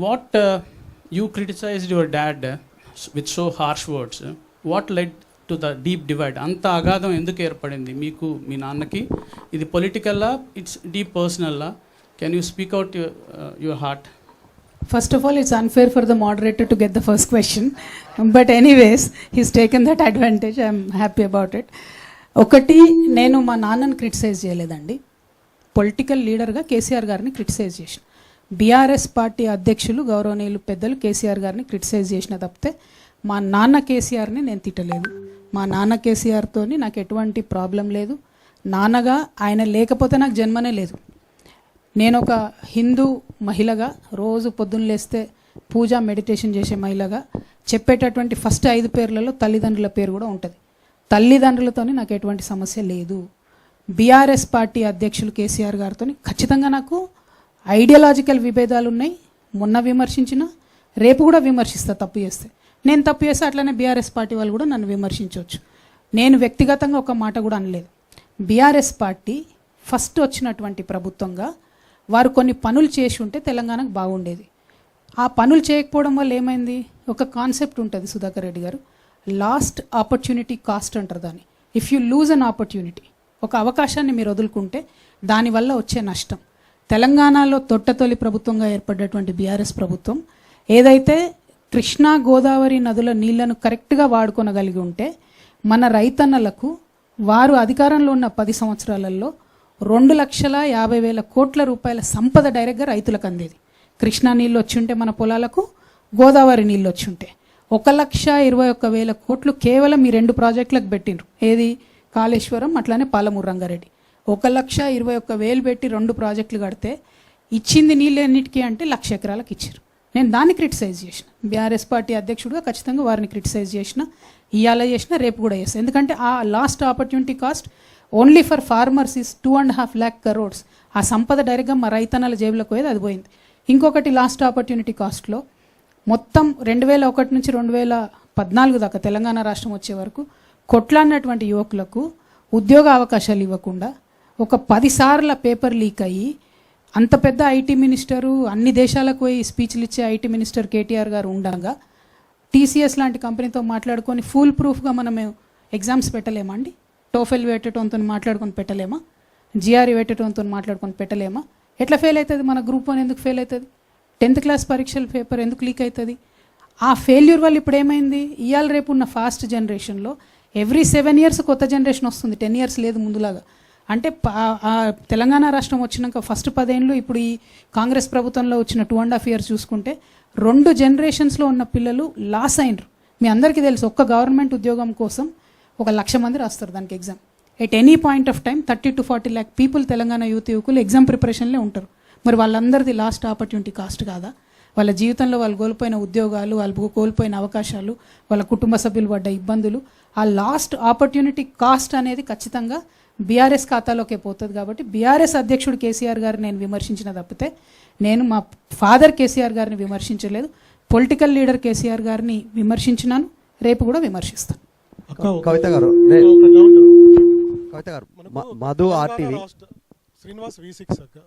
what you criticized your dad with so harsh words. What led to the deep divide? అంత అగాధం ఎందుకు ఏర్పడింది మీకు మీ నాన్నకి? ఇది పొలిటికల్లా, ఇట్స్ డీప్ పర్సనల్లా? Can you speak out your heart? First of all, it's unfair for the moderator to get the first question. But anyways, he's taken that advantage. I'm happy about it. ఒకటి, నేను మా నాన్నని criticise చేయలేదండి. Political లీడర్గా కేసీఆర్ గారిని criticise చేసిన. BRS party అధ్యక్షులు గౌరవనీయులు పెద్దలు కేసీఆర్ గారిని క్రిటిసైజ్ చేసిన తప్పితే మా నాన్న కేసీఆర్ని నేను తిట్టలేదు. మా నాన్న కేసీఆర్తో నాకు ఎటువంటి ప్రాబ్లం లేదు. నాన్నగా ఆయన లేకపోతే నాకు జన్మనే లేదు. నేను ఒక హిందూ మహిళగా, రోజు పొద్దున్న లేస్తే పూజ మెడిటేషన్ చేసే మహిళగా చెప్పేటటువంటి ఫస్ట్ 5 పేర్లలో తల్లిదండ్రుల పేరు కూడా ఉంటుంది. తల్లిదండ్రులతో నాకు ఎటువంటి సమస్య లేదు. బీఆర్ఎస్ పార్టీ అధ్యక్షులు కేసీఆర్ గారితో ఖచ్చితంగా నాకు ఐడియాలజికల్ విభేదాలు ఉన్నాయి. మొన్న విమర్శించిన, రేపు కూడా విమర్శిస్తా తప్పు చేస్తే. నేను తప్పు చేస్తే అట్లనే బీఆర్ఎస్ పార్టీ వాళ్ళు కూడా నన్ను విమర్శించవచ్చు. నేను వ్యక్తిగతంగా ఒక మాట కూడా అనలేదు. బీఆర్ఎస్ పార్టీ ఫస్ట్ వచ్చినటువంటి ప్రభుత్వంగా వారు కొన్ని పనులు చేసి ఉంటే తెలంగాణకు బాగుండేది. ఆ పనులు చేయకపోవడం వల్ల ఏమైంది? ఒక కాన్సెప్ట్ ఉంటుంది సుధాకర్ రెడ్డి గారు, లాస్ట్ ఆపర్చునిటీ కాస్ట్ అంటారు దాన్ని. If you lose an opportunity, ఒక అవకాశాన్ని మీరు వదులుకుంటే దానివల్ల వచ్చే నష్టం. తెలంగాణలో తొట్టతొలి ప్రభుత్వంగా ఏర్పడ్డటువంటి బీఆర్ఎస్ ప్రభుత్వం ఏదైతే కృష్ణా గోదావరి నదుల నీళ్లను కరెక్ట్గా వాడుకొనగలిగి ఉంటే మన రైతన్నలకు వారు అధికారంలో ఉన్న 10 సంవత్సరాలలో 2,50,000 కోట్ల రూపాయల సంపద డైరెక్ట్గా రైతులకు అందేది. కృష్ణా నీళ్ళు వచ్చి ఉంటే మన పొలాలకు, గోదావరి నీళ్ళు వచ్చి ఉంటే 1,21,000 కోట్లు కేవలం ఈ 2 ప్రాజెక్టులకు పెట్టిండ్రు. ఏది? కాళేశ్వరం, అట్లానే పాలమూరు రంగారెడ్డి. 1,21,000 పెట్టి 2 ప్రాజెక్టులు కడితే ఇచ్చింది నీళ్ళు ఎన్నిటికీ అంటే 1,00,000 ఎకరాలకు ఇచ్చారు. నేను దాన్ని క్రిటిసైజ్ చేసిన. బీఆర్ఎస్ పార్టీ అధ్యక్షుడిగా ఖచ్చితంగా వారిని క్రిటిసైజ్ చేసిన, ఇవాళ చేసిన, రేపు కూడా చేస్తాను. ఎందుకంటే ఆ last opportunity cost only for farmers is 2.5 lakh crores. ఆ సంపద డైరెక్ట్గా మా రైతన్నల జేబులకు పోయేది, అది పోయింది. ఇంకొకటి లాస్ట్ ఆపర్చునిటీ కాస్ట్లో మొత్తం 2001 నుంచి 2014 దాకా తెలంగాణ రాష్ట్రం వచ్చే వరకు కొట్లాడినటువంటి యువకులకు ఉద్యోగ అవకాశాలు ఇవ్వకుండా ఒక 10 సార్ల పేపర్ లీక్ అయ్యి, అంత పెద్ద ఐటీ మినిస్టరు, అన్ని దేశాలకు పోయి స్పీచ్లు ఇచ్చే ఐటీ మినిస్టర్ కేటీఆర్ గారు ఉండగా టీసీఎస్ లాంటి కంపెనీతో మాట్లాడుకొని ఫుల్ ప్రూఫ్గా మనం ఎగ్జామ్స్ పెట్టలేమా అండి? టోఫెల్ పెట్టడంతో మాట్లాడుకొని పెట్టలేమా? జిఆర్ఈ పెట్టడంతో మాట్లాడుకొని పెట్టలేమా? ఎట్లా ఫెయిల్ అవుతుంది? మన గ్రూప్ 1 ఎందుకు ఫెయిల్ అవుతుంది? 10th క్లాస్ పరీక్షల పేపర్ ఎందుకు లీక్ అవుతుంది? ఆ ఫెయిల్యూర్ వల్ల ఇప్పుడు ఏమైంది? ఇవాళ రేపు ఉన్న ఫాస్ట్ జనరేషన్లో ఎవ్రీ 7 years కొత్త జనరేషన్ వస్తుంది. 10 years లేదు ముందులాగా. అంటే తెలంగాణ రాష్ట్రం వచ్చినాక ఫస్ట్ 10 ఏళ్ళు, ఇప్పుడు ఈ కాంగ్రెస్ ప్రభుత్వంలో వచ్చిన 2.5 years చూసుకుంటే 2 generations ఉన్న పిల్లలు లాస్ అయినరు. మీ అందరికీ తెలుసు, ఒక్క గవర్నమెంట్ ఉద్యోగం కోసం 1,00,000 మంది రాస్తారు దానికి exam. At any point of time 30 to 40 lakh people Telangana యువకులు ఎగ్జామ్ ప్రిపరేషన్లే ఉంటారు. మరి వాళ్ళందరిది లాస్ట్ ఆపర్చునిటీ కాస్ట్ కాదా? వాళ్ళ జీవితంలో వాళ్ళు కోల్పోయిన ఉద్యోగాలు, వాళ్ళు కోల్పోయిన అవకాశాలు, వాళ్ళ కుటుంబ సభ్యులు పడ్డ ఇబ్బందులు, ఆ లాస్ట్ ఆపర్చునిటీ కాస్ట్ అనేది ఖచ్చితంగా బీఆర్ఎస్ ఖాతాలోకే పోతుంది. కాబట్టి బీఆర్ఎస్ అధ్యక్షుడు కేసీఆర్ గారిని నేను విమర్శించిన తప్పితే నేను మా ఫాదర్ కేసీఆర్ గారిని విమర్శించలేదు. పొలిటికల్ లీడర్ కేసీఆర్ గారిని విమర్శించినాను, రేపు కూడా విమర్శిస్తాను. కవిత గారు, మధు ఆర్టీవీ శ్రీనివాస్ V6 అక్క